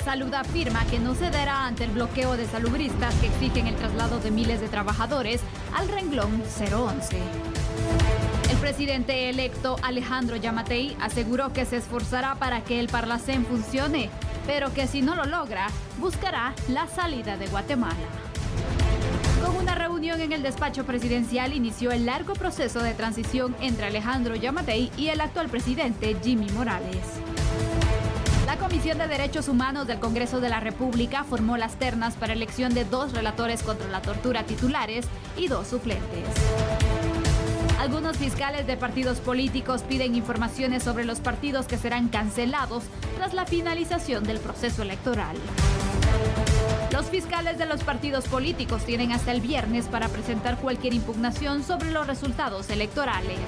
Salud afirma que no cederá ante el bloqueo de salubristas que exigen el traslado de miles de trabajadores al renglón 011. El presidente electo Alejandro Yamatei aseguró que se esforzará para que el Parlacén funcione, pero que si no lo logra, buscará la salida de Guatemala. Con una reunión en el despacho presidencial inició el largo proceso de transición entre Alejandro Yamatei y el actual presidente Jimmy Morales. La Comisión de Derechos Humanos del Congreso de la República formó las ternas para elección de 2 relatores contra la tortura titulares y 2 suplentes. Algunos fiscales de partidos políticos piden informaciones sobre los partidos que serán cancelados tras la finalización del proceso electoral. Los fiscales de los partidos políticos tienen hasta el viernes para presentar cualquier impugnación sobre los resultados electorales.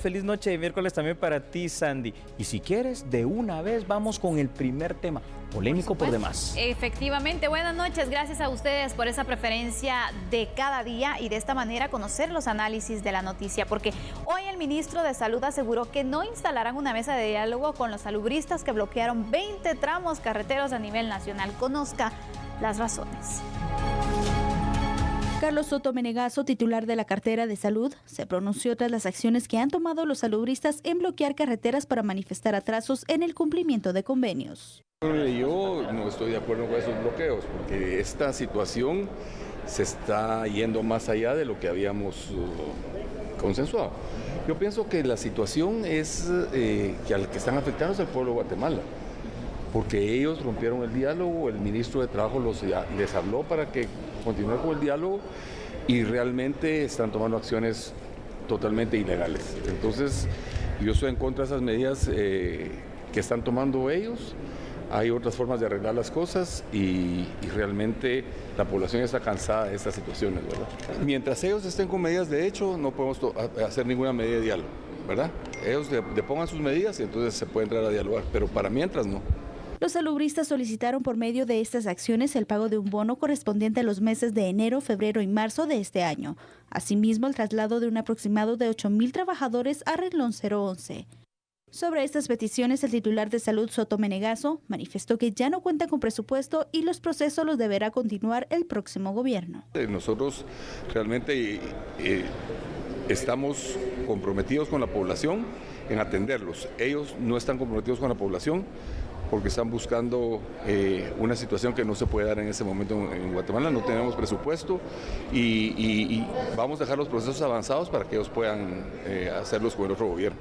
Feliz noche de miércoles también para ti, Sandy. Y si quieres, de una vez vamos con el primer tema, polémico por demás. Efectivamente, buenas noches, gracias a ustedes por esa preferencia de cada día y de esta manera conocer los análisis de la noticia, porque hoy el ministro de Salud aseguró que no instalarán una mesa de diálogo con los salubristas que bloquearon 20 tramos carreteros a nivel nacional. Conozca las razones. Carlos Soto Menegaso, titular de la cartera de Salud, se pronunció tras las acciones que han tomado los salubristas en bloquear carreteras para manifestar atrasos en el cumplimiento de convenios. Yo no estoy de acuerdo con esos bloqueos, porque esta situación se está yendo más allá de lo que habíamos consensuado. Yo pienso que la situación es que al que están afectados es el pueblo de Guatemala, porque ellos rompieron el diálogo, el ministro de Trabajo les habló para que continúen con el diálogo y realmente están tomando acciones totalmente ilegales. Entonces, yo estoy en contra de esas medidas que están tomando ellos. Hay otras formas de arreglar las cosas y realmente la población está cansada de estas situaciones, ¿verdad? Mientras ellos estén con medidas de hecho, no podemos hacer ninguna medida de diálogo, ¿verdad? Ellos depongan sus medidas y entonces se puede entrar a dialogar, pero para mientras no. Los salubristas solicitaron por medio de estas acciones el pago de un bono correspondiente a los meses de enero, febrero y marzo de este año. Asimismo, el traslado de un aproximado de 8,000 trabajadores a renglón 011. Sobre estas peticiones, el titular de Salud, Soto Menegaso, manifestó que ya no cuenta con presupuesto y los procesos los deberá continuar el próximo gobierno. Nosotros realmente estamos comprometidos con la población en atenderlos. Ellos no están comprometidos con la población porque están buscando una situación que no se puede dar en ese momento en Guatemala. No tenemos presupuesto y vamos a dejar los procesos avanzados para que ellos puedan hacerlos con el otro gobierno.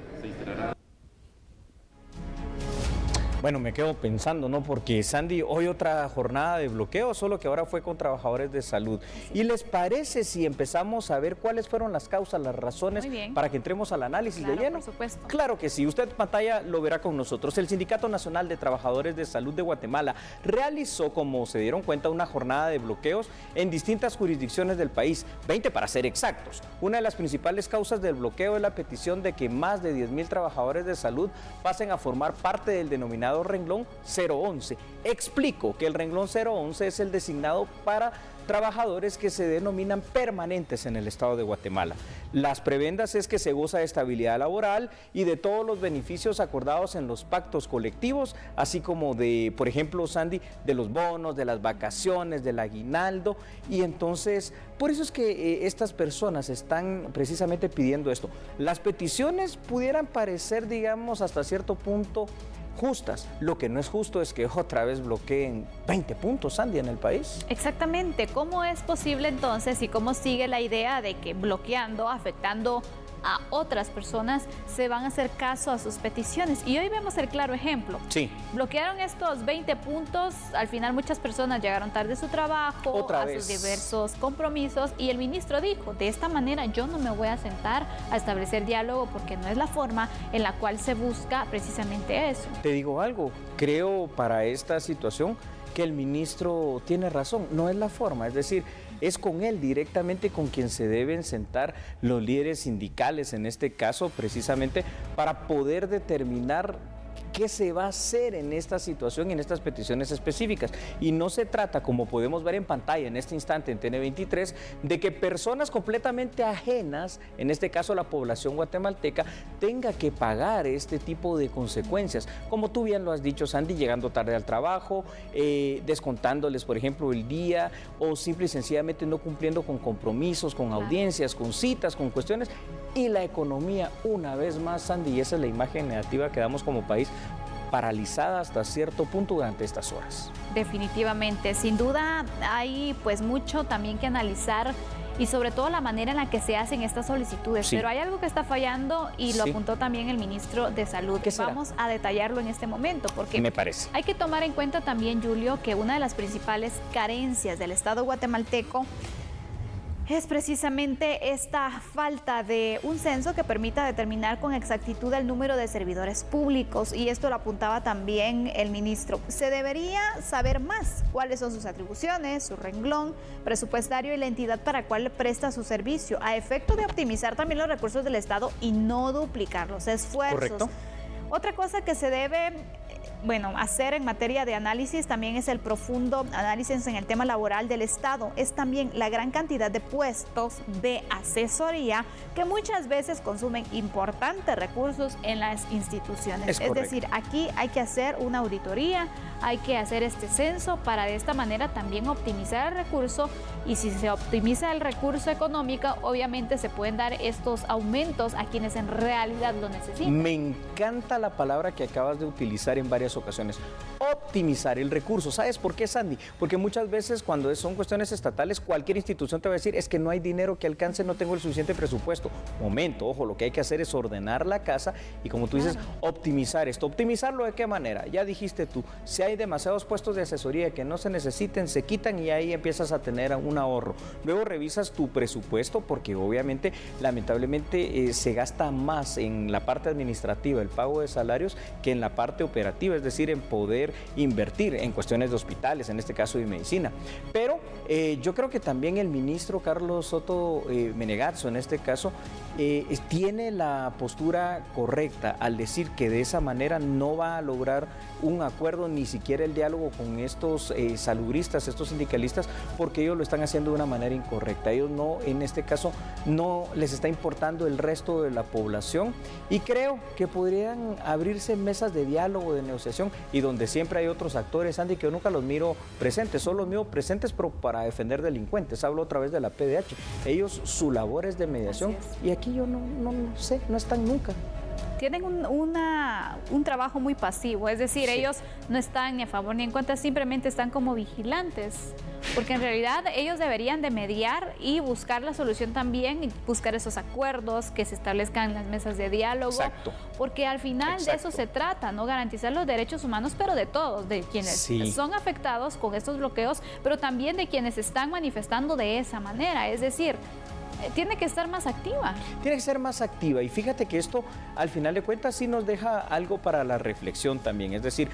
Bueno, me quedo pensando, ¿no? Porque, Sandy, hoy otra jornada de bloqueo, solo que ahora fue con trabajadores de salud. ¿Y les parece si empezamos a ver cuáles fueron las causas, las razones para que entremos al análisis de lleno? Por supuesto. Claro que sí, usted en pantalla lo verá con nosotros. El Sindicato Nacional de Trabajadores de Salud de Guatemala realizó, como se dieron cuenta, una jornada de bloqueos en distintas jurisdicciones del país, 20 para ser exactos. Una de las principales causas del bloqueo es la petición de que más de 10,000 trabajadores de salud pasen a formar parte del denominado renglón 011. Explico que el renglón 011 es el designado para trabajadores que se denominan permanentes en el estado de Guatemala. Las prebendas es que se goza de estabilidad laboral y de todos los beneficios acordados en los pactos colectivos, así como de, por ejemplo, Sandy, de los bonos, de las vacaciones, del aguinaldo, y entonces, por eso es que estas personas están precisamente pidiendo esto. Las peticiones pudieran parecer, digamos, hasta cierto punto justas. Lo que no es justo es que otra vez bloqueen 20 puntos, Sandy, en el país. Exactamente. ¿Cómo es posible entonces y cómo sigue la idea de que bloqueando, afectando a otras personas, se van a hacer caso a sus peticiones? Y hoy vemos el claro ejemplo. Sí. Bloquearon estos 20 puntos, al final muchas personas llegaron tarde a su trabajo, sus diversos compromisos, y el ministro dijo, de esta manera yo no me voy a sentar a establecer diálogo porque no es la forma en la cual se busca precisamente eso. Te digo algo, creo para esta situación que el ministro tiene razón, no es la forma, es decir, es con él directamente con quien se deben sentar los líderes sindicales, en este caso precisamente para poder determinar qué se va a hacer en esta situación y en estas peticiones específicas. Y no se trata, como podemos ver en pantalla en este instante en TN23, de que personas completamente ajenas, en este caso la población guatemalteca, tenga que pagar este tipo de consecuencias. Como tú bien lo has dicho, Sandy, llegando tarde al trabajo, descontándoles, por ejemplo, el día, o simple y sencillamente no cumpliendo con compromisos, con audiencias, con citas, con cuestiones. Y la economía, una vez más, Sandy, y esa es la imagen negativa que damos como país, paralizada hasta cierto punto durante estas horas. Definitivamente, sin duda hay pues mucho también que analizar y sobre todo la manera en la que se hacen estas solicitudes. Sí. Pero hay algo que está fallando y lo apuntó también el ministro de Salud. Vamos a detallarlo en este momento porque me parece. Hay que tomar en cuenta también, Julio, que una de las principales carencias del Estado guatemalteco es precisamente esta falta de un censo que permita determinar con exactitud el número de servidores públicos, y esto lo apuntaba también el ministro. Se debería saber más cuáles son sus atribuciones, su renglón presupuestario y la entidad para cual presta su servicio, a efecto de optimizar también los recursos del Estado y no duplicar los esfuerzos. Correcto. Otra cosa que se debe hacer en materia de análisis también es el profundo análisis en el tema laboral del Estado. Es también la gran cantidad de puestos de asesoría que muchas veces consumen importantes recursos en las instituciones. Es decir, aquí hay que hacer una auditoría, hay que hacer este censo para de esta manera también optimizar el recurso, y si se optimiza el recurso económico, obviamente se pueden dar estos aumentos a quienes en realidad lo necesitan. Me encanta la palabra que acabas de utilizar en varias ocasiones, optimizar el recurso. ¿Sabes por qué, Sandy? Porque muchas veces cuando son cuestiones estatales, cualquier institución te va a decir, es que no hay dinero que alcance, no tengo el suficiente presupuesto. Momento, ojo, lo que hay que hacer es ordenar la casa y, como tú dices, optimizar esto. ¿Optimizarlo de qué manera? Ya dijiste tú, si hay demasiados puestos de asesoría que no se necesiten, se quitan y ahí empiezas a tener un ahorro. Luego revisas tu presupuesto porque obviamente, lamentablemente, se gasta más en la parte administrativa, el pago de salarios, que en la parte operativa, es decir, en poder invertir en cuestiones de hospitales, en este caso de medicina. Pero yo creo que también el ministro Carlos Soto Menegatso, en este caso, tiene la postura correcta al decir que de esa manera no va a lograr un acuerdo, ni siquiera el diálogo con estos salubristas, estos sindicalistas, porque ellos lo están haciendo de una manera incorrecta. Ellos no, en este caso, no les está importando el resto de la población, y creo que podrían abrirse mesas de diálogo, de negociación, y donde siempre hay otros actores, Andy, que yo nunca los miro presentes, solo los miro presentes pero para defender delincuentes. Hablo otra vez de la PDH. Ellos, su labor es de mediación, y aquí yo no sé, no están nunca. Tienen un trabajo muy pasivo, es decir, ellos no están ni a favor ni en contra, simplemente están como vigilantes, porque en realidad ellos deberían de mediar y buscar la solución también, y buscar esos acuerdos que se establezcan en las mesas de diálogo. Exacto. Porque al final de eso se trata, ¿no? Garantizar los derechos humanos, pero de todos, de quienes son afectados con estos bloqueos, pero también de quienes están manifestando de esa manera, es decir, tiene que estar más activa. Tiene que ser más activa, y fíjate que esto al final de cuentas sí nos deja algo para la reflexión también, es decir,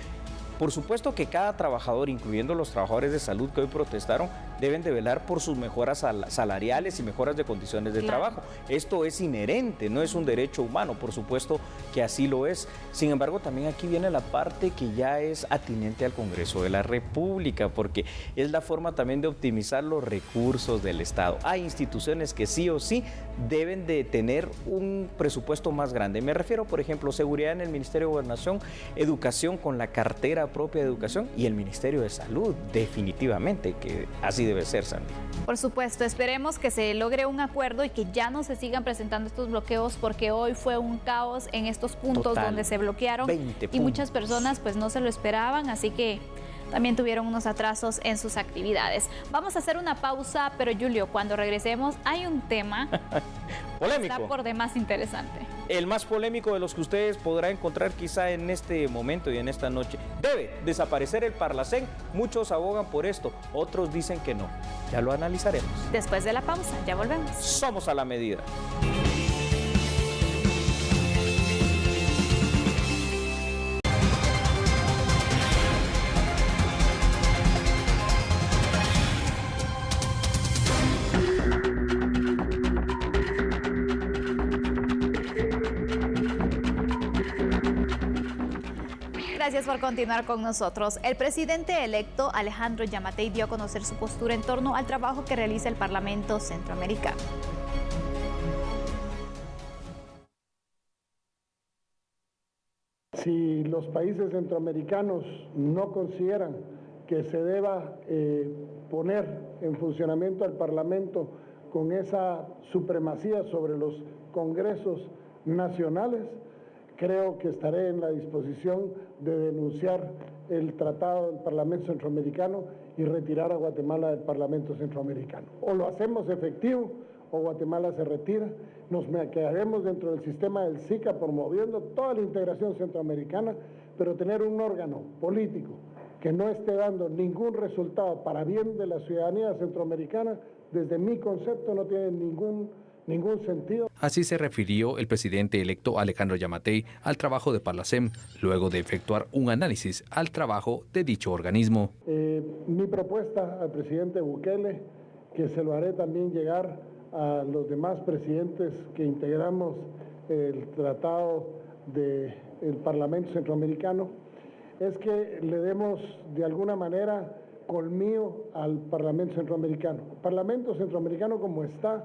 por supuesto que cada trabajador, incluyendo los trabajadores de salud que hoy protestaron, deben de velar por sus mejoras salariales y mejoras de condiciones de trabajo. Esto es inherente, no es un derecho humano, por supuesto que así lo es. Sin embargo, también aquí viene la parte que ya es atinente al Congreso de la República, porque es la forma también de optimizar los recursos del Estado. Hay instituciones que sí o sí deben de tener un presupuesto más grande. Me refiero, por ejemplo, seguridad en el Ministerio de Gobernación, educación con la cartera propia de educación, y el Ministerio de Salud, definitivamente, que ha sido debe ser, Sandy. Por supuesto, esperemos que se logre un acuerdo y que ya no se sigan presentando estos bloqueos, porque hoy fue un caos en estos puntos Total, donde se bloquearon 20 y muchas puntos. personas pues no se lo esperaban, así que también tuvieron unos atrasos en sus actividades. Vamos a hacer una pausa, pero Julio, cuando regresemos hay un tema Polémico. está por demás interesante. El más polémico de los que ustedes podrán encontrar quizá en este momento y en esta noche. ¿Debe desaparecer el Parlacén? Muchos abogan por esto, otros dicen que no. Ya lo analizaremos. Después de la pausa, ya volvemos. Somos a la medida. Gracias por continuar con nosotros. El presidente electo Alejandro Yamatei dio a conocer su postura en torno al trabajo que realiza el Parlamento Centroamericano. Si los países centroamericanos no consideran que se deba poner en funcionamiento al Parlamento con esa supremacía sobre los congresos nacionales, creo que estaré en la disposición de denunciar el Tratado del Parlamento Centroamericano y retirar a Guatemala del Parlamento Centroamericano. O lo hacemos efectivo o Guatemala se retira, nos quedaremos dentro del sistema del SICA promoviendo toda la integración centroamericana, pero tener un órgano político que no esté dando ningún resultado para bien de la ciudadanía centroamericana, desde mi concepto no tiene ningún sentido. Así se refirió el presidente electo Alejandro Yamatei al trabajo de Parlacén, luego de efectuar un análisis al trabajo de dicho organismo. Mi propuesta al presidente Bukele, que se lo haré también llegar a los demás presidentes que integramos el tratado del Parlamento Centroamericano, es que le demos de alguna manera colmillo al Parlamento Centroamericano. El Parlamento Centroamericano como está,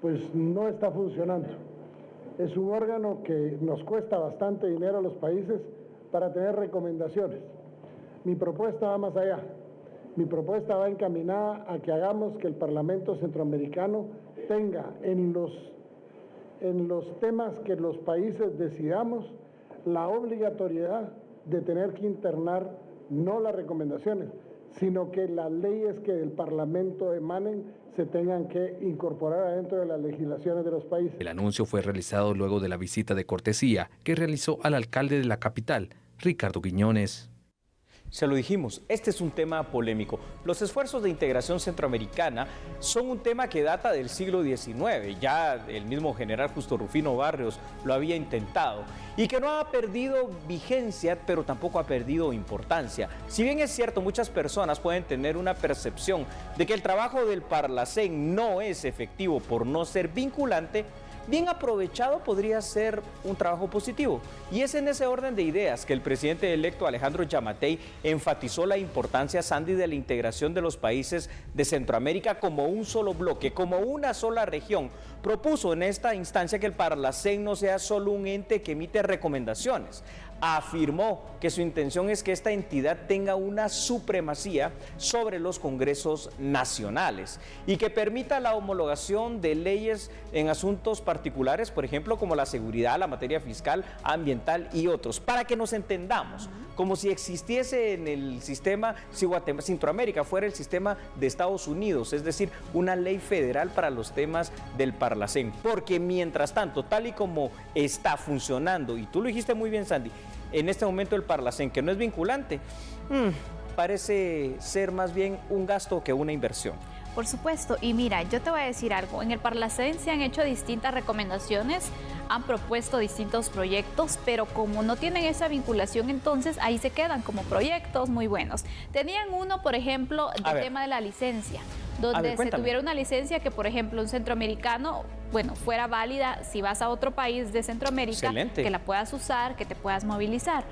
pues no está funcionando. Es un órgano que nos cuesta bastante dinero a los países para tener recomendaciones. Mi propuesta va más allá. Mi propuesta va encaminada a que hagamos que el Parlamento Centroamericano tenga en los temas que los países decidamos la obligatoriedad de tener que internar no las recomendaciones, sino que las leyes que del Parlamento emanen se tengan que incorporar adentro de las legislaciones de los países. El anuncio fue realizado luego de la visita de cortesía que realizó al alcalde de la capital, Ricardo Quiñones. Se lo dijimos, este es un tema polémico. Los esfuerzos de integración centroamericana son un tema que data del siglo XIX. Ya el mismo general Justo Rufino Barrios lo había intentado y que no ha perdido vigencia, pero tampoco ha perdido importancia. Si bien es cierto, muchas personas pueden tener una percepción de que el trabajo del Parlacén no es efectivo por no ser vinculante, bien aprovechado podría ser un trabajo positivo. Y es en ese orden de ideas que el presidente electo Alejandro Yamatei enfatizó la importancia, Sandy, de la integración de los países de Centroamérica como un solo bloque, como una sola región. Propuso en esta instancia que el Parlacén no sea solo un ente que emite recomendaciones. Afirmó que su intención es que esta entidad tenga una supremacía sobre los congresos nacionales y que permita la homologación de leyes en asuntos particulares, por ejemplo, como la seguridad, la materia fiscal, ambiental y otros, para que nos entendamos, como si existiese en el sistema, si Centroamérica fuera el sistema de Estados Unidos, es decir, una ley federal para los temas del Parlacén, porque mientras tanto, tal y como está funcionando, y tú lo dijiste muy bien, Sandy, en este momento el Parlacén, que no es vinculante, parece ser más bien un gasto que una inversión. Por supuesto, y mira, yo te voy a decir algo, en el Parlacén se han hecho distintas recomendaciones, han propuesto distintos proyectos, pero como no tienen esa vinculación, entonces ahí se quedan como proyectos muy buenos. Tenían uno, por ejemplo, del tema de la licencia, donde se tuviera una licencia que, por ejemplo, un centroamericano, bueno, fuera válida si vas a otro país de Centroamérica, que la puedas usar, que te puedas movilizar.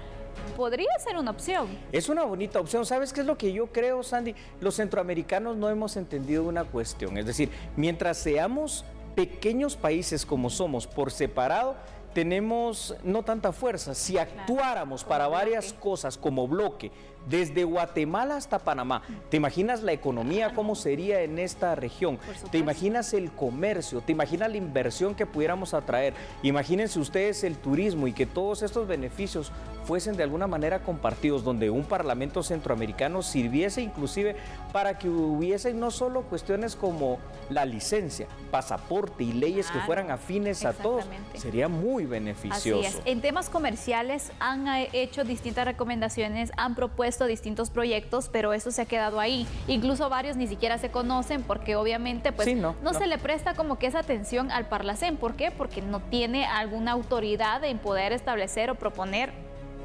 Podría ser una opción. Es una bonita opción. ¿Sabes qué es lo que yo creo, Sandy? Los centroamericanos no hemos entendido una cuestión. Es decir, mientras seamos pequeños países como somos por separado, tenemos no tanta fuerza. Si actuáramos para varias cosas como bloque, desde Guatemala hasta Panamá. ¿Te imaginas la economía cómo sería en esta región? ¿Te imaginas el comercio? ¿Te imaginas la inversión que pudiéramos atraer? Imagínense ustedes el turismo y que todos estos beneficios fuesen de alguna manera compartidos, donde un parlamento centroamericano sirviese inclusive para que hubiesen no solo cuestiones como la licencia, pasaporte y leyes que fueran afines a todos, sería muy beneficioso. Así es. En temas comerciales han hecho distintas recomendaciones, han propuesto distintos proyectos, pero eso se ha quedado ahí. Incluso varios ni siquiera se conocen porque obviamente pues no se le presta como que esa atención al Parlacén. ¿Por qué? Porque no tiene alguna autoridad en poder establecer o proponer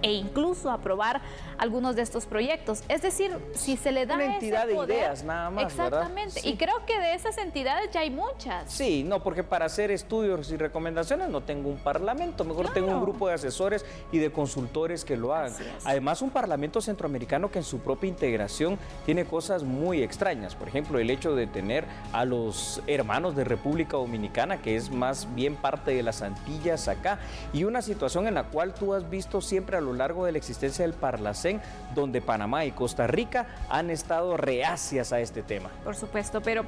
e incluso aprobar algunos de estos proyectos. Es decir, si se le da una entidad ese poder, de ideas nada más, exactamente, ¿verdad? Y creo que de esas entidades ya hay muchas. Sí, no, porque para hacer estudios y recomendaciones no tengo un parlamento, mejor tengo un grupo de asesores y de consultores que lo hagan. Además, un parlamento centroamericano que en su propia integración tiene cosas muy extrañas. Por ejemplo, el hecho de tener a los hermanos de República Dominicana, que es más bien parte de las Antillas acá, y una situación en la cual tú has visto siempre a lo largo de la existencia del Parlacén, donde Panamá y Costa Rica han estado reacias a este tema. Por supuesto, pero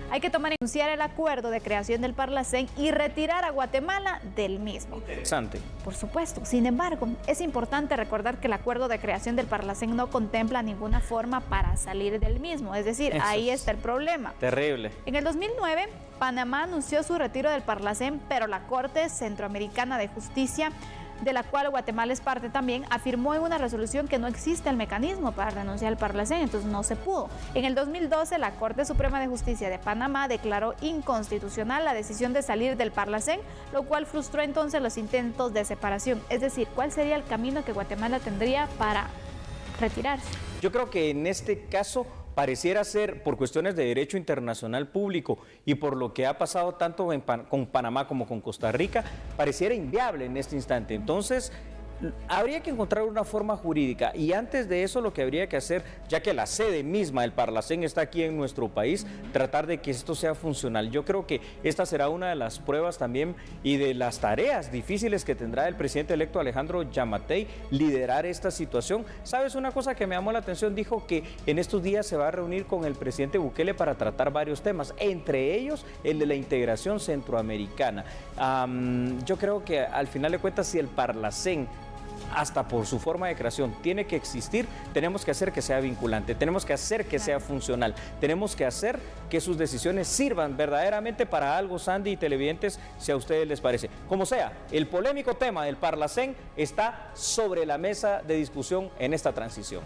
hay que tomar en cuenta el acuerdo de creación del Parlacén y retirar a Guatemala del mismo. Interesante. Por supuesto. Sin embargo, es importante recordar que el acuerdo de creación del Parlacén no contempla ninguna forma para salir del mismo. Es decir, ahí está el problema. Terrible. En el 2009, Panamá anunció su retiro del Parlacén, pero la Corte Centroamericana de Justicia, de la cual Guatemala es parte también, afirmó en una resolución que no existe el mecanismo para renunciar al Parlacén, entonces no se pudo. En el 2012, la Corte Suprema de Justicia de Panamá declaró inconstitucional la decisión de salir del Parlacén, lo cual frustró entonces los intentos de separación. Es decir, ¿cuál sería el camino que Guatemala tendría para retirarse? Yo creo que en este caso pareciera ser, por cuestiones de derecho internacional público y por lo que ha pasado tanto con Panamá como con Costa Rica, pareciera inviable en este instante. Entonces, habría que encontrar una forma jurídica y antes de eso lo que habría que hacer, ya que la sede misma del Parlacén está aquí en nuestro país, tratar de que esto sea funcional. Yo creo que esta será una de las pruebas también y de las tareas difíciles que tendrá el presidente electo Alejandro Yamatei, liderar esta situación. ¿Sabes una cosa que me llamó la atención? Dijo que en estos días se va a reunir con el presidente Bukele para tratar varios temas, entre ellos el de la integración centroamericana. Yo creo que al final de cuentas, si el Parlacén, hasta por su forma de creación, tiene que existir, tenemos que hacer que sea vinculante, tenemos que hacer que sea funcional, tenemos que hacer que sus decisiones sirvan verdaderamente para algo, Sandy y televidentes, si a ustedes les parece. Como sea, el polémico tema del Parlacén está sobre la mesa de discusión en esta transición.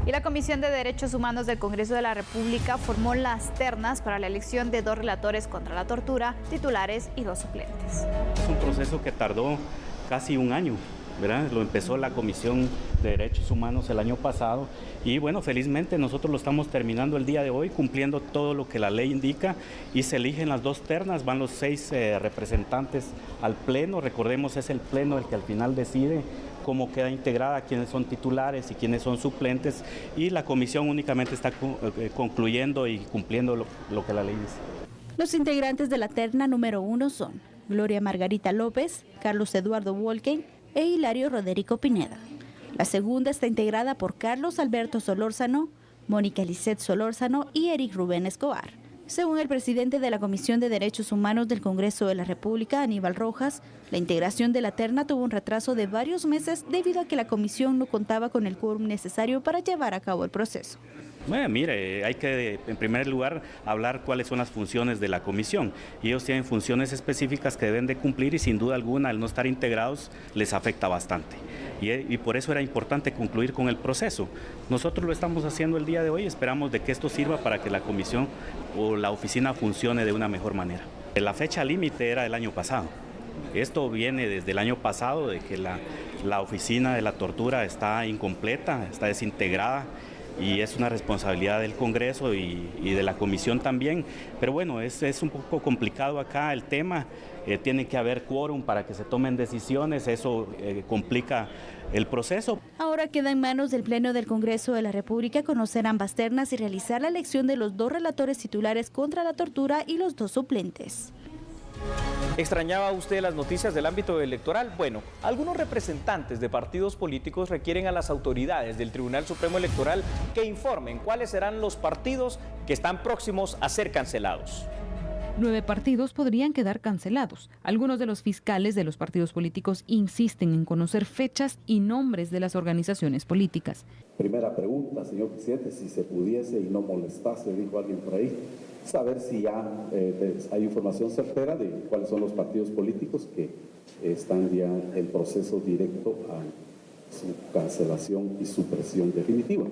Y la Comisión de Derechos Humanos del Congreso de la República formó las ternas para la elección de 2 relatores contra la tortura, titulares y 2 suplentes. Es un proceso que tardó casi un año, ¿verdad? Lo empezó la Comisión de Derechos Humanos el año pasado y bueno, felizmente nosotros lo estamos terminando el día de hoy, cumpliendo todo lo que la ley indica y se eligen las 2 ternas, van los 6 representantes al Pleno. Recordemos, es el Pleno el que al final decide cómo queda integrada, quiénes son titulares y quiénes son suplentes, y la comisión únicamente está concluyendo y cumpliendo lo que la ley dice. Los integrantes de la terna número 1 son Gloria Margarita López, Carlos Eduardo Wolken e Hilario Roderico Pineda. La segunda está integrada por Carlos Alberto Solórzano, Mónica Lisset Solórzano y Eric Rubén Escobar. Según el presidente de la Comisión de Derechos Humanos del Congreso de la República, Aníbal Rojas, la integración de la terna tuvo un retraso de varios meses debido a que la comisión no contaba con el quórum necesario para llevar a cabo el proceso. Bueno, mire, hay que en primer lugar hablar cuáles son las funciones de la comisión. Y ellos tienen funciones específicas que deben de cumplir y sin duda alguna al no estar integrados les afecta bastante. Y por eso era importante concluir con el proceso. Nosotros lo estamos haciendo el día de hoy, esperamos de que esto sirva para que la comisión o la oficina funcione de una mejor manera. La fecha límite era el año pasado. Esto viene desde el año pasado, de que la oficina de la tortura está incompleta, está desintegrada, y es una responsabilidad del Congreso y de la Comisión también. Pero bueno, es un poco complicado acá el tema, tiene que haber quórum para que se tomen decisiones, eso complica el proceso. Ahora queda en manos del Pleno del Congreso de la República conocer ambas ternas y realizar la elección de los 2 relatores titulares contra la tortura y los 2 suplentes. ¿Extrañaba usted las noticias del ámbito electoral? Bueno, algunos representantes de partidos políticos requieren a las autoridades del Tribunal Supremo Electoral que informen cuáles serán los partidos que están próximos a ser cancelados. 9 partidos podrían quedar cancelados. Algunos de los fiscales de los partidos políticos insisten en conocer fechas y nombres de las organizaciones políticas. Primera pregunta, señor presidente, si se pudiese y no molestase, dijo alguien por ahí, saber si ya hay información certera de cuáles son los partidos políticos que están ya en proceso directo a su cancelación y supresión definitiva.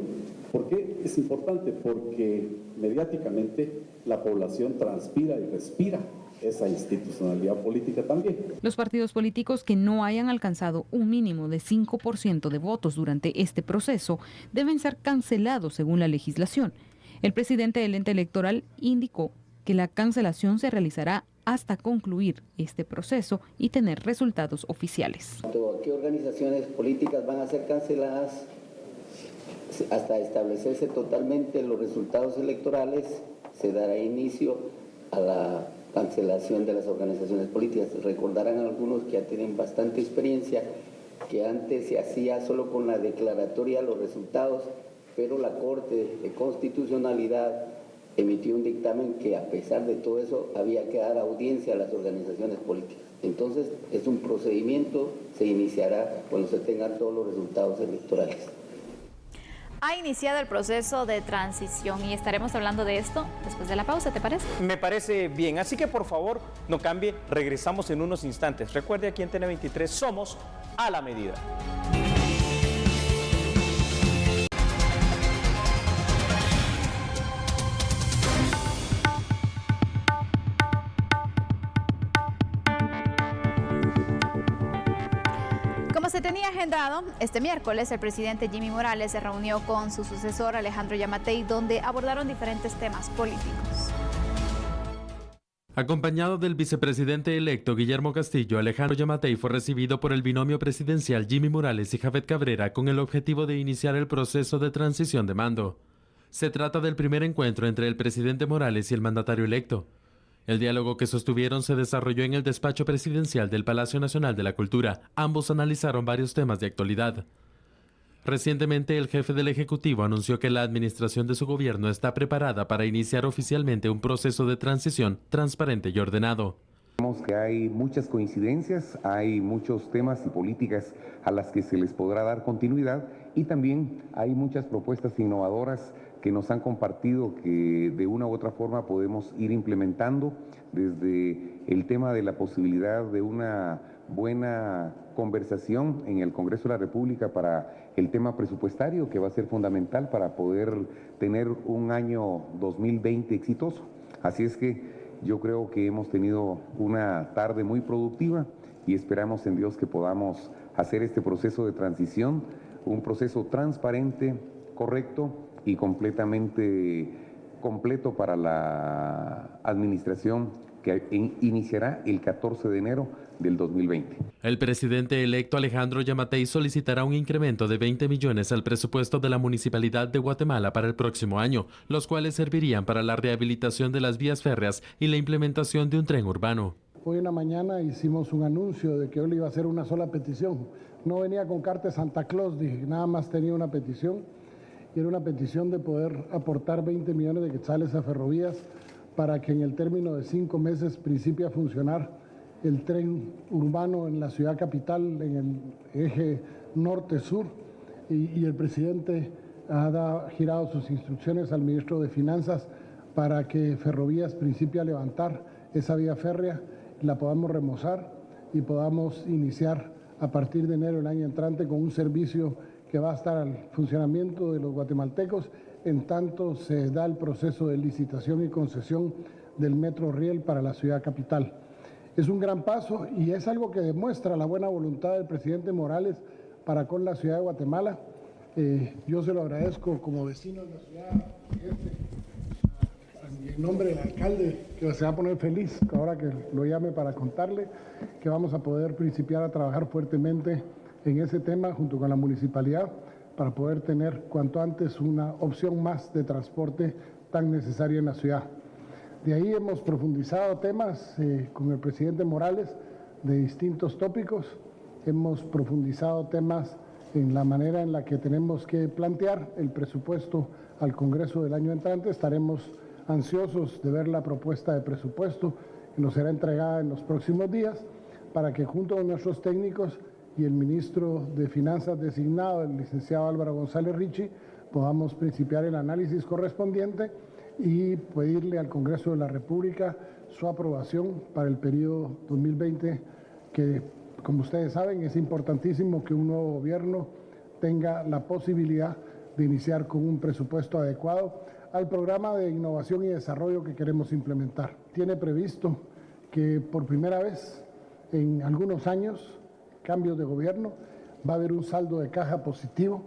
¿Por qué es importante? Porque mediáticamente la población transpira y respira esa institucionalidad política también. Los partidos políticos que no hayan alcanzado un mínimo de 5% de votos durante este proceso deben ser cancelados según la legislación. El presidente del ente electoral indicó que la cancelación se realizará hasta concluir este proceso y tener resultados oficiales. ¿Qué organizaciones políticas van a ser canceladas? Hasta establecerse totalmente los resultados electorales, se dará inicio a la cancelación de las organizaciones políticas. Recordarán algunos que ya tienen bastante experiencia que antes se hacía solo con la declaratoria los resultados, pero la Corte de Constitucionalidad emitió un dictamen que a pesar de todo eso había que dar audiencia a las organizaciones políticas. Entonces es un procedimiento, se iniciará cuando se tengan todos los resultados electorales. Ha iniciado el proceso de transición y estaremos hablando de esto después de la pausa, ¿te parece? Me parece bien, así que por favor no cambie, regresamos en unos instantes. Recuerde, aquí en TN23 somos a la medida. Como se tenía agendado, este miércoles el presidente Jimmy Morales se reunió con su sucesor Alejandro Yamatei, donde abordaron diferentes temas políticos. Acompañado del vicepresidente electo Guillermo Castillo, Alejandro Yamatei fue recibido por el binomio presidencial Jimmy Morales y Javed Cabrera con el objetivo de iniciar el proceso de transición de mando. Se trata del primer encuentro entre el presidente Morales y el mandatario electo. El diálogo que sostuvieron se desarrolló en el despacho presidencial del Palacio Nacional de la Cultura. Ambos analizaron varios temas de actualidad. Recientemente, el jefe del Ejecutivo anunció que la administración de su gobierno está preparada para iniciar oficialmente un proceso de transición transparente y ordenado. Vemos que hay muchas coincidencias, hay muchos temas y políticas a las que se les podrá dar continuidad y también hay muchas propuestas innovadoras que nos han compartido que de una u otra forma podemos ir implementando, desde el tema de la posibilidad de una buena conversación en el Congreso de la República para el tema presupuestario, que va a ser fundamental para poder tener un año 2020 exitoso. Así es que yo creo que hemos tenido una tarde muy productiva y esperamos en Dios que podamos hacer este proceso de transición, un proceso transparente, correcto y completamente completo para la administración que iniciará el 14 de enero del 2020. El presidente electo Alejandro Yamatei solicitará un incremento de 20 millones al presupuesto de la Municipalidad de Guatemala para el próximo año, los cuales servirían para la rehabilitación de las vías férreas y la implementación de un tren urbano. Hoy en la mañana hicimos un anuncio de que hoy le iba a hacer una sola petición. No venía con carta de Santa Claus, dije, nada más tenía una petición. Y era una petición de poder aportar 20 millones de quetzales a Ferrovías para que en el término de 5 meses principie a funcionar el tren urbano en la ciudad capital, en el eje norte-sur. Y el presidente ha girado sus instrucciones al ministro de Finanzas para que Ferrovías principie a levantar esa vía férrea, la podamos remozar y podamos iniciar a partir de enero del año entrante con un servicio que va a estar al funcionamiento de los guatemaltecos en tanto se da el proceso de licitación y concesión del Metro Riel para la ciudad capital. Es un gran paso y es algo que demuestra la buena voluntad del presidente Morales para con la ciudad de Guatemala. Yo se lo agradezco como vecino de la ciudad, en nombre del alcalde, que se va a poner feliz ahora que lo llame para contarle que vamos a poder principiar a trabajar fuertemente en ese tema junto con la municipalidad para poder tener cuanto antes una opción más de transporte tan necesaria en la ciudad. De ahí hemos profundizado temas con el presidente Morales de distintos tópicos, hemos profundizado temas en la manera en la que tenemos que plantear el presupuesto al Congreso del año entrante. Estaremos ansiosos de ver la propuesta de presupuesto que nos será entregada en los próximos días para que junto con nuestros técnicos y el ministro de Finanzas designado, el licenciado Álvaro González Richie, podamos principiar el análisis correspondiente y pedirle al Congreso de la República su aprobación para el periodo 2020, que, como ustedes saben, es importantísimo que un nuevo gobierno tenga la posibilidad de iniciar con un presupuesto adecuado al programa de innovación y desarrollo que queremos implementar. Tiene previsto que por primera vez en algunos años, cambios de gobierno, va a haber un saldo de caja positivo,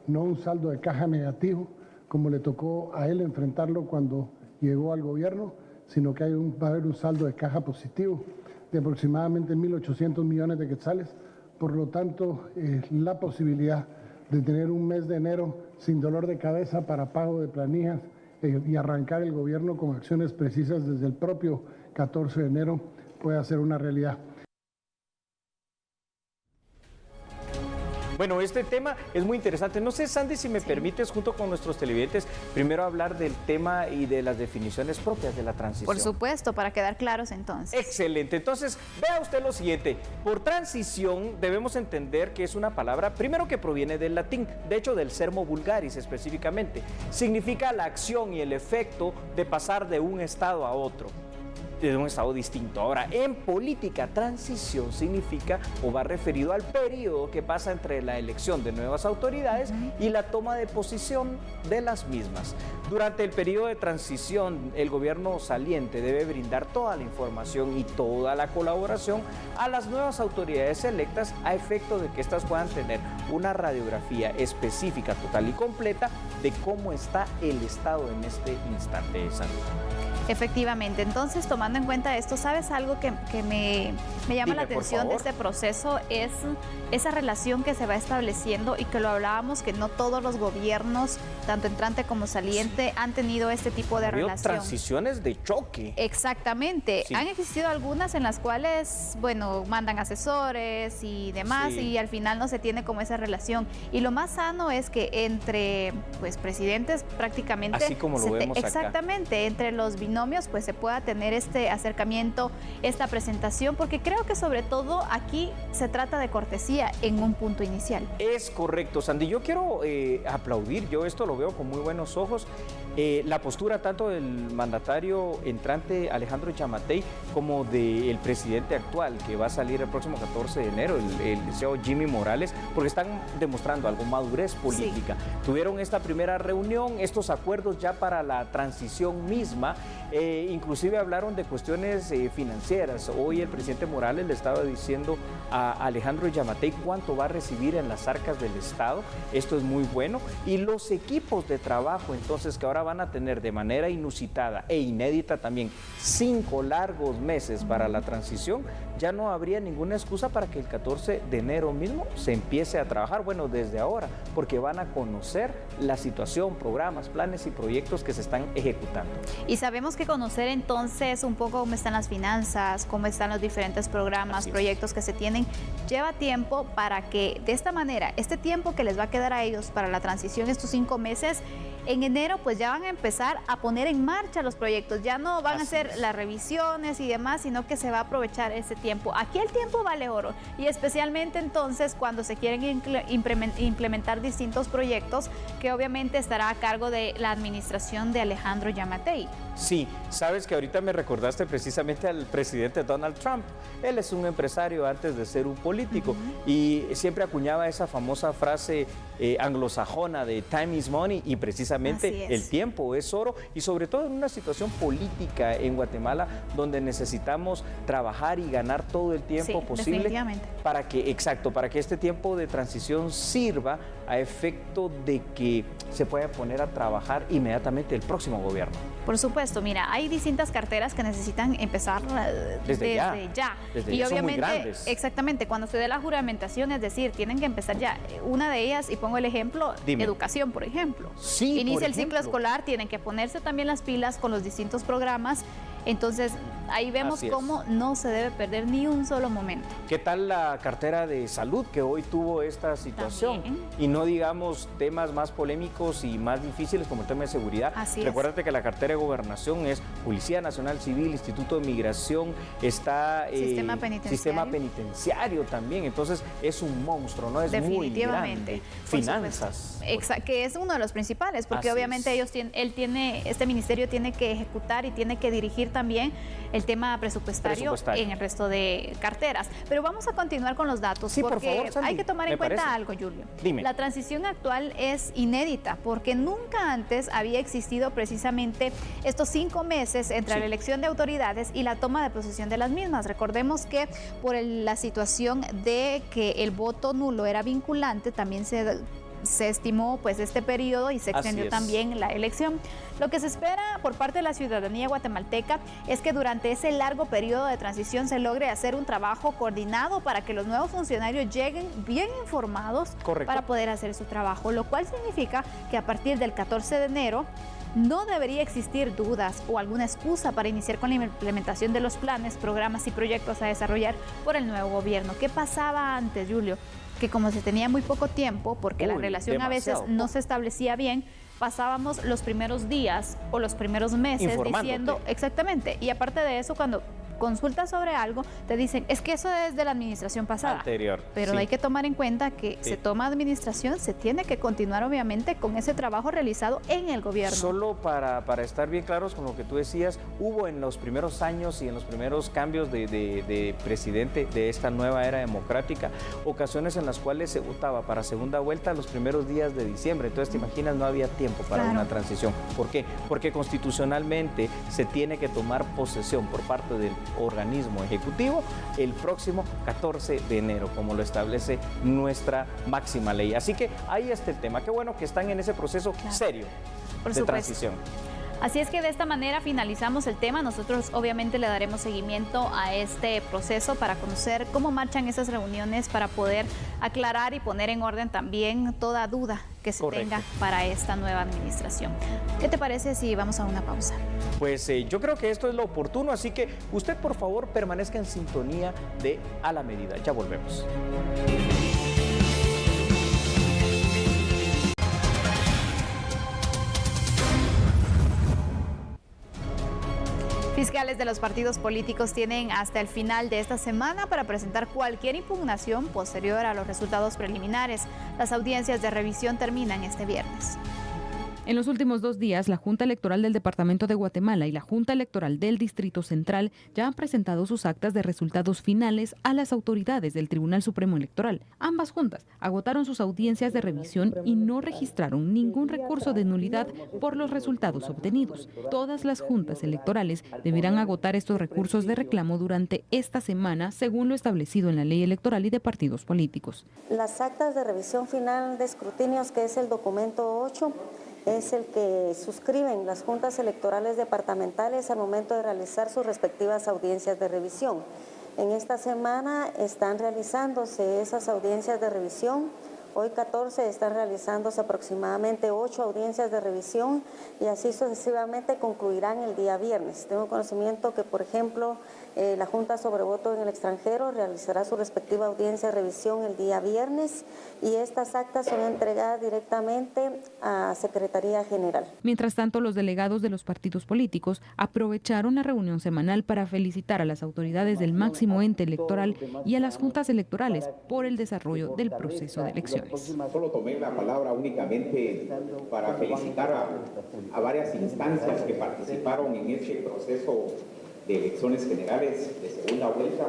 no un saldo de caja negativo, como le tocó a él enfrentarlo cuando llegó al gobierno, sino que va a haber un saldo de caja positivo de aproximadamente 1.800 millones de quetzales. Por lo tanto, la posibilidad de tener un mes de enero sin dolor de cabeza para pago de planillas y arrancar el gobierno con acciones precisas desde el propio 14 de enero puede ser una realidad. Bueno, este tema es muy interesante. No sé, Sandy, si me permites, junto con nuestros televidentes, primero hablar del tema y de las definiciones propias de la transición. Por supuesto, para quedar claros entonces. Excelente. Entonces, vea usted lo siguiente. Por transición debemos entender que es una palabra, primero, que proviene del latín, de hecho del sermo vulgaris específicamente. Significa la acción y el efecto de pasar de un estado a otro, de un estado distinto. Ahora, en política, transición significa o va referido al periodo que pasa entre la elección de nuevas autoridades y la toma de posición de las mismas. Durante el periodo de transición, el gobierno saliente debe brindar toda la información y toda la colaboración a las nuevas autoridades electas a efecto de que éstas puedan tener una radiografía específica, total y completa de cómo está el estado en este instante de salud. Efectivamente, entonces tomando en cuenta esto, ¿sabes algo que me llama la atención de este proceso? Es esa relación que se va estableciendo y que lo hablábamos, que no todos los gobiernos, tanto entrante como saliente, han tenido este tipo de relación. Transiciones de choque. Exactamente. Sí. Han existido algunas en las cuales, bueno, mandan asesores y demás, y al final no se tiene como esa relación. Y lo más sano es que entre, pues, presidentes prácticamente... Así como lo vemos acá. Exactamente, entre los binomios, pues se pueda tener este acercamiento, esta presentación, porque creo que sobre todo aquí se trata de cortesía en un punto inicial. Es correcto, Sandy. Yo quiero aplaudir, yo esto lo veo con muy buenos ojos, la postura tanto del mandatario entrante Alejandro Giammattei como del presidente actual, que va a salir el próximo 14 de enero, el licenciado Jimmy Morales, porque están demostrando algo, madurez política. Sí. Tuvieron esta primera reunión, estos acuerdos ya para la transición misma, inclusive hablaron de cuestiones financieras. Hoy el presidente Morales le estaba diciendo a Alejandro Giammattei cuánto va a recibir en las arcas del Estado. Esto es muy bueno. Y los equipos de trabajo, entonces, que ahora van a tener de manera inusitada e inédita también 5 largos meses para la transición, ya no habría ninguna excusa para que el 14 de enero mismo se empiece a trabajar, bueno, desde ahora, porque van a conocer la situación, programas, planes y proyectos que se están ejecutando. Y sabemos que conocer entonces un poco cómo están las finanzas, cómo están los diferentes programas, proyectos que se tienen, lleva tiempo para que de esta manera, este tiempo que les va a quedar a ellos para la transición, estos 5 meses, en enero pues ya van a empezar a poner en marcha los proyectos, ya no van a hacer las revisiones y demás, sino que se va a aprovechar ese tiempo. Aquí el tiempo vale oro, y especialmente entonces cuando se quieren implementar distintos proyectos, que obviamente estará a cargo de la administración de Alejandro Giammattei. Sí, sabes que ahorita me recordaste precisamente al presidente Donald Trump. Él es un empresario antes de ser un político y siempre acuñaba esa famosa frase anglosajona de time is money, y precisamente el tiempo es oro, y sobre todo en una situación política en Guatemala donde necesitamos trabajar y ganar todo el tiempo posible para que, para que este tiempo de transición sirva a efecto de que se pueda poner a trabajar inmediatamente el próximo gobierno. Por supuesto, mira, hay distintas carteras que necesitan empezar desde ya. Desde y ya, obviamente, son muy grandes. exactamente, cuando se dé la juramentación, es decir, tienen que empezar ya. Una de ellas, y pongo el ejemplo, educación, por ejemplo. Sí, inicia el ciclo escolar, tienen que ponerse también las pilas con los distintos programas. Entonces, ahí vemos cómo no se debe perder ni un solo momento. ¿Qué tal la cartera de salud que hoy tuvo esta situación? También. Y no digamos temas más polémicos y más difíciles como el tema de seguridad. Recuérdate que la cartera de gobernación es Policía Nacional Civil, Instituto de Migración, está Sistema penitenciario también. Entonces, es un monstruo, ¿no? Es muy grande. Finanzas. Exacto, que es uno de los principales, porque obviamente este ministerio tiene que ejecutar y tiene que dirigir también el tema presupuestario en el resto de carteras. Pero vamos a continuar con los datos, porque por favor, Sandy, hay que tomar en cuenta algo, Julio. Dime. La transición actual es inédita, porque nunca antes había existido precisamente estos 5 meses entre la elección de autoridades y la toma de posesión de las mismas. Recordemos que por la situación de que el voto nulo era vinculante, también se estimó pues este periodo y se extendió también la elección. Lo que se espera por parte de la ciudadanía guatemalteca es que durante ese largo periodo de transición se logre hacer un trabajo coordinado para que los nuevos funcionarios lleguen bien informados para poder hacer su trabajo, lo cual significa que a partir del 14 de enero no debería existir dudas o alguna excusa para iniciar con la implementación de los planes, programas y proyectos a desarrollar por el nuevo gobierno. ¿Qué pasaba antes, Julio? Que como se tenía muy poco tiempo, porque la relación a veces no se establecía bien, pasábamos los primeros días o los primeros meses diciendo exactamente. Y aparte de eso, cuando consultas sobre algo, te dicen, es que eso es de la administración pasada. Anterior. Pero hay que tomar en cuenta que se toma administración, se tiene que continuar obviamente con ese trabajo realizado en el gobierno. Solo para estar bien claros con lo que tú decías, hubo en los primeros años y en los primeros cambios de presidente de esta nueva era democrática, ocasiones en las cuales se votaba para segunda vuelta los primeros días de diciembre. Entonces, te imaginas, no había tiempo para una transición. ¿Por qué? Porque constitucionalmente se tiene que tomar posesión por parte del organismo ejecutivo el próximo 14 de enero, como lo establece nuestra máxima ley. Así que ahí está el tema. Qué bueno que están en ese proceso serio de transición. Así es que de esta manera finalizamos el tema. Nosotros obviamente le daremos seguimiento a este proceso para conocer cómo marchan esas reuniones, para poder aclarar y poner en orden también toda duda que se tenga para esta nueva administración. ¿Qué te parece si vamos a una pausa? Pues yo creo que esto es lo oportuno, así que usted por favor permanezca en sintonía de A la Medida. Ya volvemos. Fiscales de los partidos políticos tienen hasta el final de esta semana para presentar cualquier impugnación posterior a los resultados preliminares. Las audiencias de revisión terminan este viernes. En los últimos 2 días, la Junta Electoral del Departamento de Guatemala y la Junta Electoral del Distrito Central ya han presentado sus actas de resultados finales a las autoridades del Tribunal Supremo Electoral. Ambas juntas agotaron sus audiencias de revisión y no registraron ningún recurso de nulidad por los resultados obtenidos. Todas las juntas electorales deberán agotar estos recursos de reclamo durante esta semana, según lo establecido en la Ley Electoral y de Partidos Políticos. Las actas de revisión final de escrutinios, que es el documento 8, es el que suscriben las juntas electorales departamentales al momento de realizar sus respectivas audiencias de revisión. En esta semana están realizándose esas audiencias de revisión. Hoy 14 están realizándose aproximadamente 8 audiencias de revisión y así sucesivamente concluirán el día viernes. Tengo conocimiento que, por ejemplo, la Junta sobre Voto en el extranjero realizará su respectiva audiencia de revisión el día viernes y estas actas son entregadas directamente a Secretaría General. Mientras tanto, los delegados de los partidos políticos aprovecharon la reunión semanal para felicitar a las autoridades del máximo ente electoral y a las juntas electorales por el desarrollo del proceso de elecciones. Solo tomé la palabra únicamente para felicitar a varias instancias que participaron en este proceso de elecciones generales de segunda vuelta.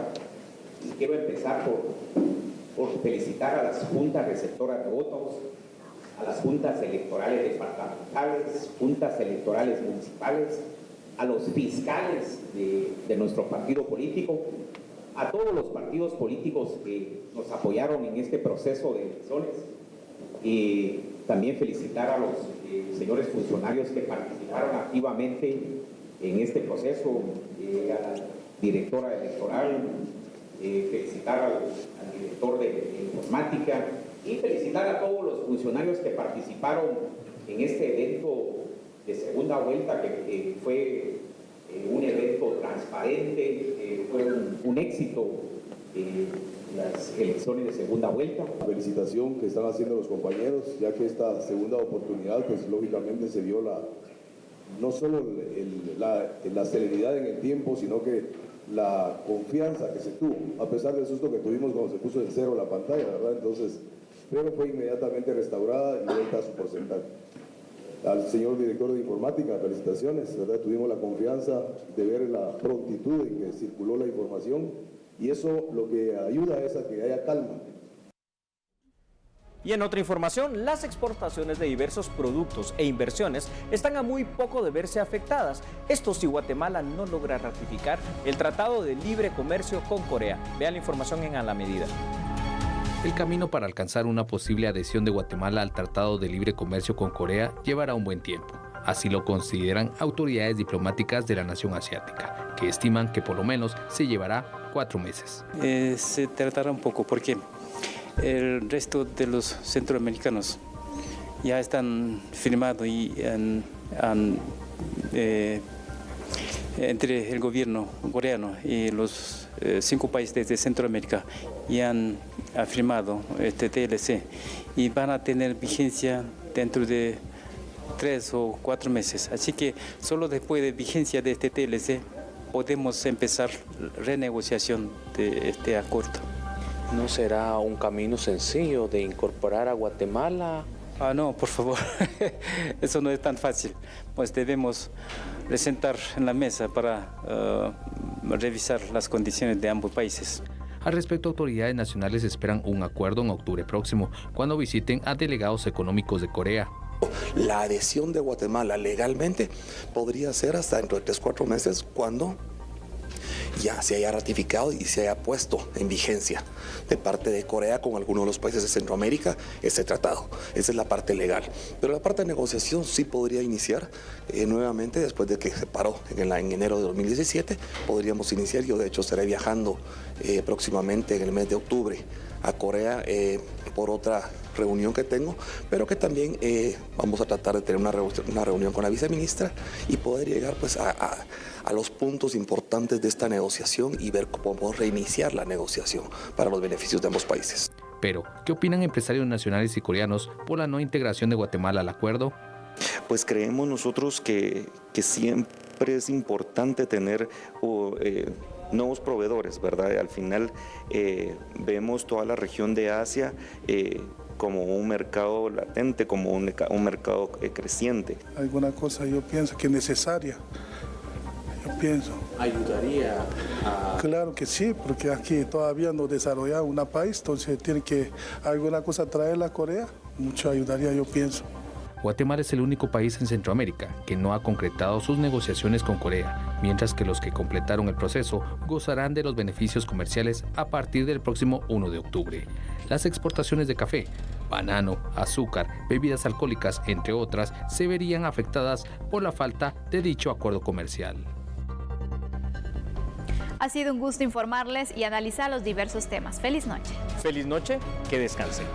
Y quiero empezar por felicitar a las juntas receptoras de votos, a las juntas electorales departamentales, juntas electorales municipales, a los fiscales de nuestro partido político, a todos los partidos políticos que nos apoyaron en este proceso de elecciones y también felicitar a los señores funcionarios que participaron activamente en este proceso, a la directora electoral, felicitar al director de informática y felicitar a todos los funcionarios que participaron en este evento de segunda vuelta, que fue un evento transparente, fue un éxito las elecciones de segunda vuelta. La felicitación que están haciendo los compañeros, ya que esta segunda oportunidad, pues lógicamente se vio no solo la celeridad en el tiempo, sino que la confianza que se tuvo, a pesar del susto que tuvimos cuando se puso en cero la pantalla, ¿verdad? Entonces, pero fue inmediatamente restaurada y vuelta a su porcentaje. Al señor director de informática, felicitaciones, ¿verdad? Tuvimos la confianza de ver la prontitud en que circuló la información y eso lo que ayuda es a que haya calma. Y en otra información, las exportaciones de diversos productos e inversiones están a muy poco de verse afectadas. Esto si Guatemala no logra ratificar el Tratado de Libre Comercio con Corea. Vean la información en A la Medida. El camino para alcanzar una posible adhesión de Guatemala al Tratado de Libre Comercio con Corea llevará un buen tiempo. Así lo consideran autoridades diplomáticas de la nación asiática, que estiman que por lo menos se llevará 4 meses. Se tratará un poco porque el resto de los centroamericanos ya están firmados y entre el gobierno coreano y los 5 países de Centroamérica ya han firmado este TLC y van a tener vigencia dentro de 3 o 4 meses. Así que solo después de vigencia de este TLC podemos empezar renegociación de este acuerdo. ¿No será un camino sencillo de incorporar a Guatemala? No, por favor, eso no es tan fácil. Pues debemos presentar en la mesa para revisar las condiciones de ambos países. Al respecto, autoridades nacionales esperan un acuerdo en octubre próximo, cuando visiten a delegados económicos de Corea. La adhesión de Guatemala legalmente podría ser hasta dentro de 3-4 meses, cuando ya se haya ratificado y se haya puesto en vigencia de parte de Corea con algunos de los países de Centroamérica este tratado. Esa es la parte legal. Pero la parte de negociación sí podría iniciar nuevamente después de que se paró en enero de 2017. Podríamos iniciar. Yo de hecho estaré viajando próximamente en el mes de octubre a Corea por otra reunión que tengo, pero que también vamos a tratar de tener una reunión con la viceministra y poder llegar pues a los puntos importantes de esta negociación y ver cómo podemos reiniciar la negociación para los beneficios de ambos países. Pero, ¿qué opinan empresarios nacionales y coreanos por la no integración de Guatemala al acuerdo? Pues creemos nosotros que siempre es importante tener nuevos proveedores, ¿verdad? Al final vemos toda la región de Asia como un mercado latente, como un mercado creciente. Alguna cosa yo pienso que es necesaria. ¿Ayudaría a...? Claro que sí, porque aquí todavía no desarrolla un país, entonces tiene que alguna cosa traerla a Corea, mucho ayudaría, yo pienso. Guatemala es el único país en Centroamérica que no ha concretado sus negociaciones con Corea, mientras que los que completaron el proceso gozarán de los beneficios comerciales a partir del próximo 1 de octubre. Las exportaciones de café, banano, azúcar, bebidas alcohólicas, entre otras, se verían afectadas por la falta de dicho acuerdo comercial. Ha sido un gusto informarles y analizar los diversos temas. Feliz noche. Feliz noche, que descansen.